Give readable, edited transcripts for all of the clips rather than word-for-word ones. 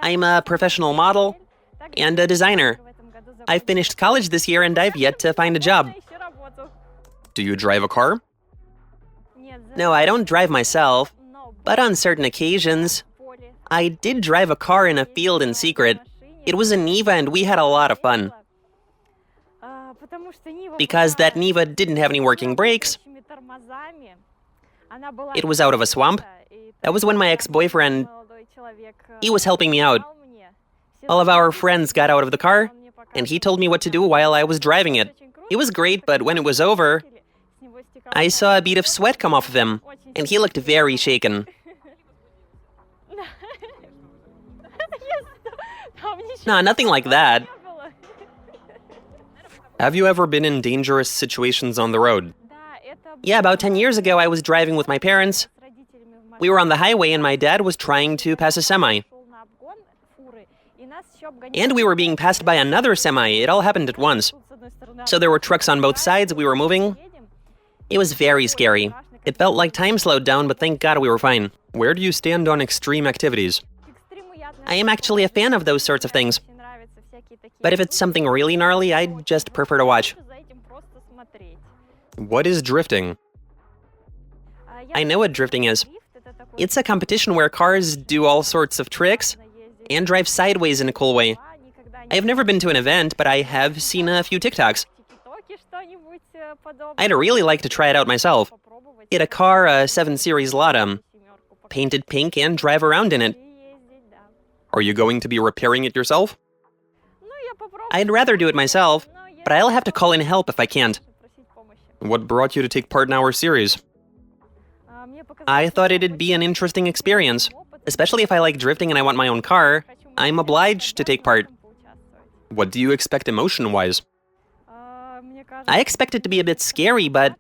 I'm a professional model and a designer. I finished college this year and I've yet to find a job. Do you drive a car? No, I don't drive myself, but on certain occasions, I did drive a car in a field in secret. It was a Niva and we had a lot of fun. Because that Niva didn't have any working brakes, it was out of a swamp. That was when my ex-boyfriend, he was helping me out. All of our friends got out of the car, and he told me what to do while I was driving it. It was great, but when it was over, I saw a bead of sweat come off of him, and he looked very shaken. Nah, nothing like that. Have you ever been in dangerous situations on the road? Yeah, about 10 years ago, I was driving with my parents. We were on the highway and my dad was trying to pass a semi. And we were being passed by another semi. It all happened at once. So there were trucks on both sides, we were moving. It was very scary. It felt like time slowed down, but thank God we were fine. Where do you stand on extreme activities? I am actually a fan of those sorts of things. But if it's something really gnarly, I'd just prefer to watch. What is drifting? I know what drifting is. It's a competition where cars do all sorts of tricks and drive sideways in a cool way. I have never been to an event, but I have seen a few TikToks. I'd really like to try it out myself. Get a car, a 7 Series Lada, painted pink, and drive around in it. Are you going to be repairing it yourself? I'd rather do it myself, but I'll have to call in help if I can't. What brought you to take part in our series? I thought it'd be an interesting experience, especially if I like drifting and I want my own car. I'm obliged to take part. What do you expect emotion-wise? I expect it to be a bit scary, but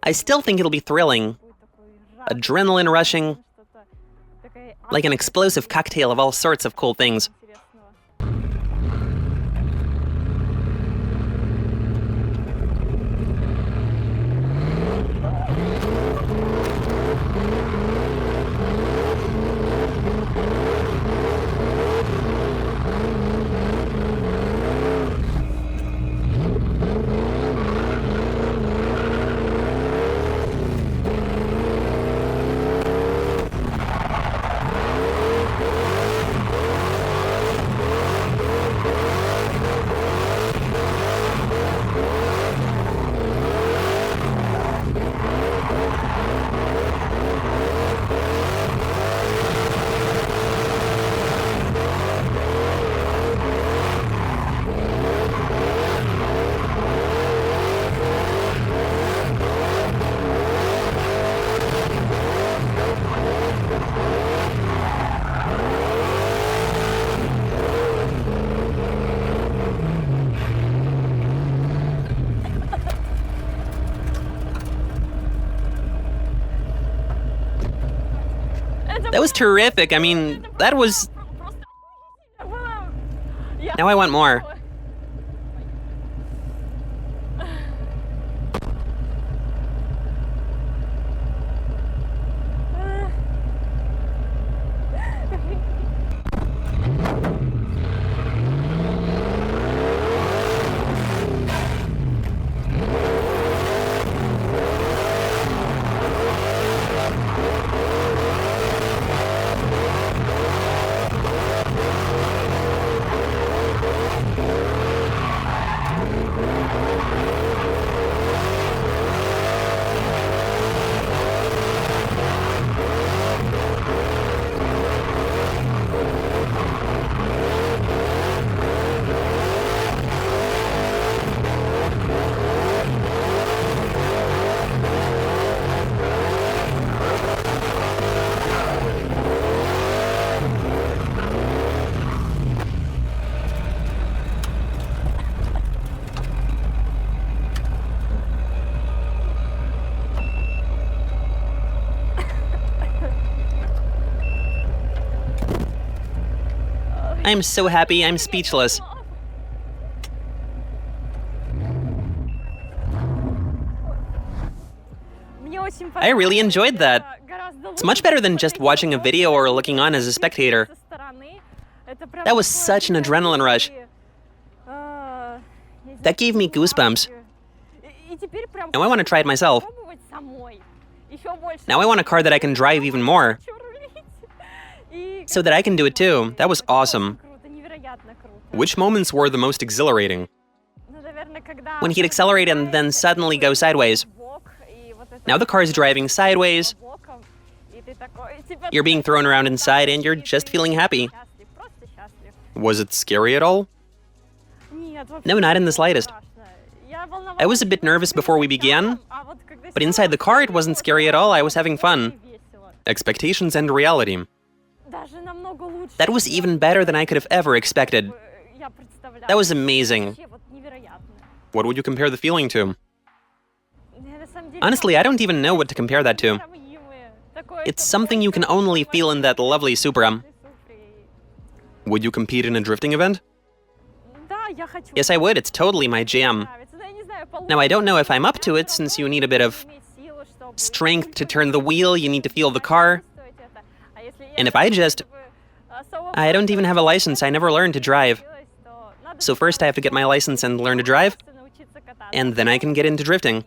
I still think it'll be thrilling. Adrenaline rushing, like an explosive cocktail of all sorts of cool things. That was terrific. I mean, that was... Now I want more. I'm so happy, I'm speechless. I really enjoyed that. It's much better than just watching a video or looking on as a spectator. That was such an adrenaline rush. That gave me goosebumps. Now I want to try it myself. Now I want a car that I can drive even more, so that I can do it too. That was awesome. Which moments were the most exhilarating? When he'd accelerate and then suddenly go sideways. Now the car's driving sideways. You're being thrown around inside and you're just feeling happy. Was it scary at all? No, not in the slightest. I was a bit nervous before we began, but inside the car it wasn't scary at all. I was having fun. Expectations and reality. That was even better than I could have ever expected. That was amazing. What would you compare the feeling to? Honestly, I don't even know what to compare that to. It's something you can only feel in that lovely Supra. Would you compete in a drifting event? Yes, I would. It's totally my jam. Now, I don't know if I'm up to it, since you need a bit of strength to turn the wheel, you need to feel the car. And if I don't even have a license, I never learned to drive. So first I have to get my license and learn to drive, and then I can get into drifting.